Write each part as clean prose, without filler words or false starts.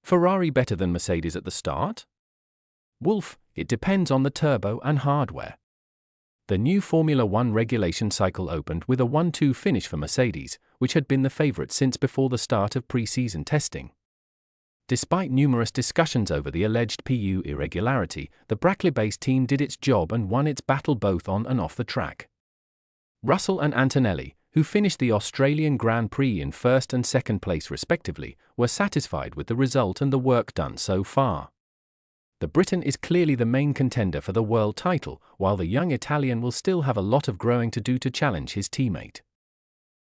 Ferrari better than Mercedes at the start? Wolff, it depends on the turbo and hardware. The new Formula One regulation cycle opened with a 1-2 finish for Mercedes, which had been the favorite since before the start of pre-season testing. Despite numerous discussions over the alleged PU irregularity, the Brackley-based team did its job and won its battle both on and off the track. Russell and Antonelli, who finished the Australian Grand Prix in first and second place respectively, were satisfied with the result and the work done so far. The Briton is clearly the main contender for the world title, while the young Italian will still have a lot of growing to do to challenge his teammate.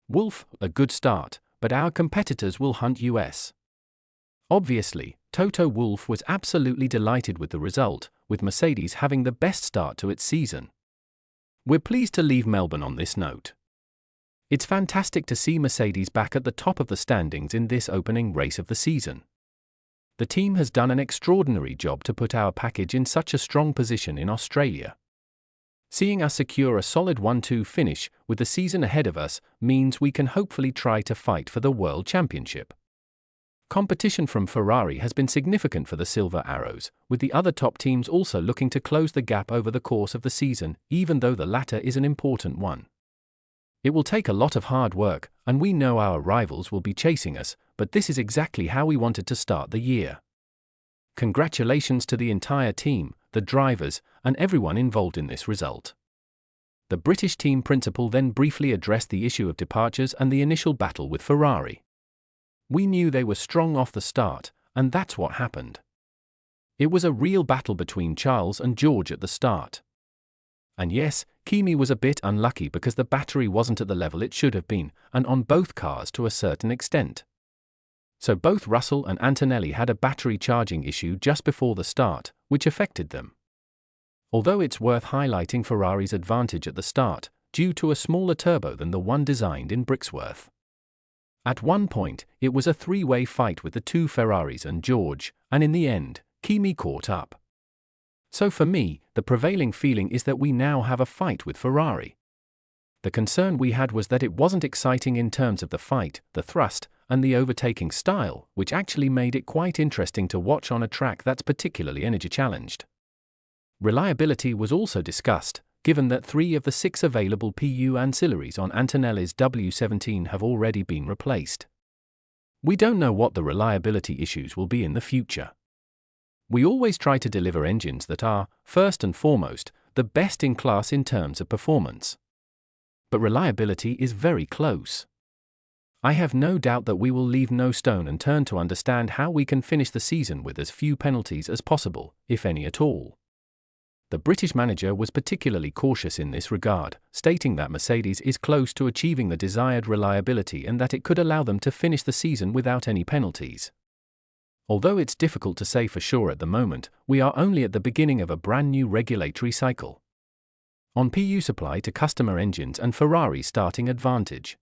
Wolff, a good start, but our competitors will hunt US. Obviously, Toto Wolff was absolutely delighted with the result, with Mercedes having the best start to its season. We're pleased to leave Melbourne on this note. It's fantastic to see Mercedes back at the top of the standings in this opening race of the season. The team has done an extraordinary job to put our package in such a strong position in Australia. Seeing us secure a solid 1-2 finish with the season ahead of us means we can hopefully try to fight for the World Championship. Competition from Ferrari has been significant for the Silver Arrows, with the other top teams also looking to close the gap over the course of the season, even though the latter is an important one. It will take a lot of hard work, and we know our rivals will be chasing us, but this is exactly how we wanted to start the year. Congratulations to the entire team, the drivers, and everyone involved in this result. The British team principal then briefly addressed the issue of departures and the initial battle with Ferrari. We knew they were strong off the start, and that's what happened. It was a real battle between Charles and George at the start. And yes, Kimi was a bit unlucky because the battery wasn't at the level it should have been, and on both cars to a certain extent. So both Russell and Antonelli had a battery charging issue just before the start, which affected them. Although it's worth highlighting Ferrari's advantage at the start, due to a smaller turbo than the one designed in Brixworth. At one point, it was a three-way fight with the two Ferraris and George, and in the end, Kimi caught up. So for me, the prevailing feeling is that we now have a fight with Ferrari. The concern we had was that it wasn't exciting in terms of the fight, the thrust, and the overtaking style, which actually made it quite interesting to watch on a track that's particularly energy-challenged. Reliability was also discussed, given that 3 of the 6 available PU ancillaries on Antonelli's W17 have already been replaced. We don't know what the reliability issues will be in the future. We always try to deliver engines that are, first and foremost, the best in class in terms of performance. But reliability is very close. I have no doubt that we will leave no stone unturned to understand how we can finish the season with as few penalties as possible, if any at all. The British manager was particularly cautious in this regard, stating that Mercedes is close to achieving the desired reliability and that it could allow them to finish the season without any penalties. Although it's difficult to say for sure at the moment, we are only at the beginning of a brand new regulatory cycle. On PU supply to customer engines and Ferrari's starting advantage.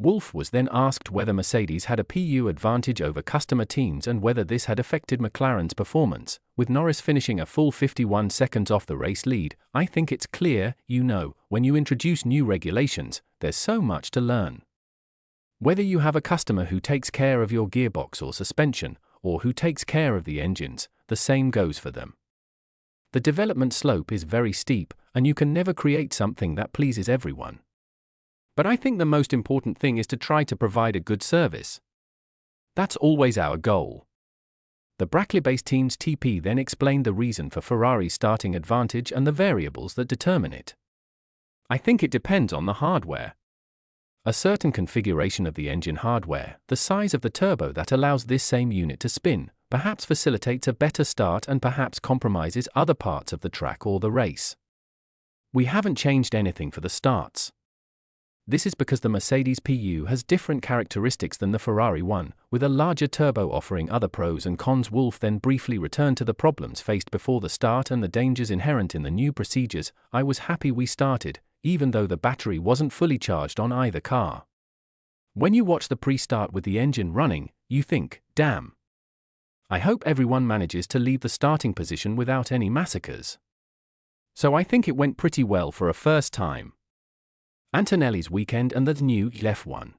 Wolff was then asked whether Mercedes had a PU advantage over customer teams and whether this had affected McLaren's performance, with Norris finishing a full 51 seconds off the race lead. I think it's clear, when you introduce new regulations, there's so much to learn. Whether you have a customer who takes care of your gearbox or suspension, or who takes care of the engines, the same goes for them. The development slope is very steep, and you can never create something that pleases everyone. But I think the most important thing is to try to provide a good service. That's always our goal. The Brackley-based team's TP then explained the reason for Ferrari's starting advantage and the variables that determine it. I think it depends on the hardware. A certain configuration of the engine hardware, the size of the turbo that allows this same unit to spin, perhaps facilitates a better start and perhaps compromises other parts of the track or the race. We haven't changed anything for the starts. This is because the Mercedes PU has different characteristics than the Ferrari one, with a larger turbo offering other pros and cons. Wolff then briefly returned to the problems faced before the start and the dangers inherent in the new procedures. I was happy we started, even though the battery wasn't fully charged on either car. When you watch the pre-start with the engine running, you think, damn. I hope everyone manages to leave the starting position without any massacres. So I think it went pretty well for a first time. Antonelli's weekend and the new F1.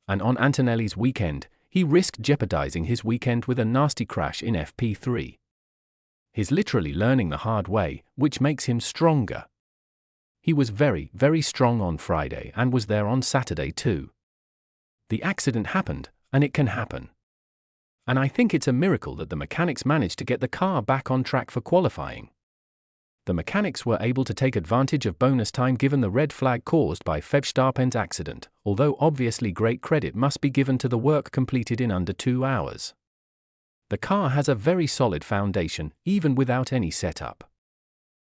And on Antonelli's weekend, he risked jeopardizing his weekend with a nasty crash in FP3. He's literally learning the hard way, which makes him stronger. He was very, very strong on Friday and was there on Saturday too. The accident happened, and it can happen. And I think it's a miracle that the mechanics managed to get the car back on track for qualifying. The mechanics were able to take advantage of bonus time given the red flag caused by Verstappen's accident, although obviously great credit must be given to the work completed in under 2 hours. The car has a very solid foundation, even without any setup.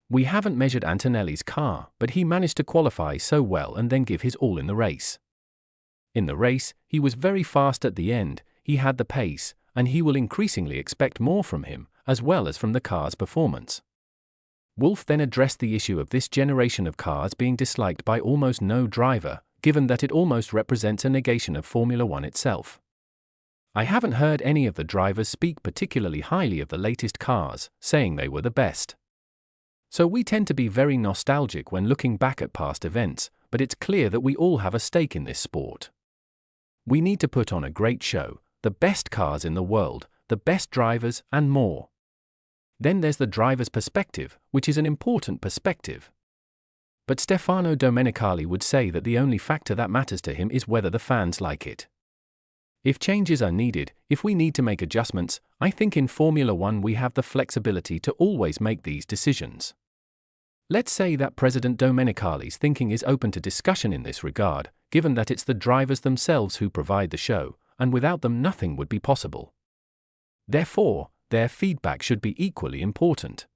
We haven't measured Antonelli's car, but he managed to qualify so well and then give his all in the race. In the race, he was very fast at the end, he had the pace, and he will increasingly expect more from him, as well as from the car's performance. Wolff then addressed the issue of this generation of cars being disliked by almost no driver, given that it almost represents a negation of Formula One itself. I haven't heard any of the drivers speak particularly highly of the latest cars, saying they were the best. So we tend to be very nostalgic when looking back at past events, but it's clear that we all have a stake in this sport. We need to put on a great show, the best cars in the world, the best drivers, and more. Then there's the driver's perspective, which is an important perspective. But Stefano Domenicali would say that the only factor that matters to him is whether the fans like it. If changes are needed, if we need to make adjustments, I think in Formula One we have the flexibility to always make these decisions. Let's say that President Domenicali's thinking is open to discussion in this regard, given that it's the drivers themselves who provide the show, and without them nothing would be possible. Therefore, their feedback should be equally important.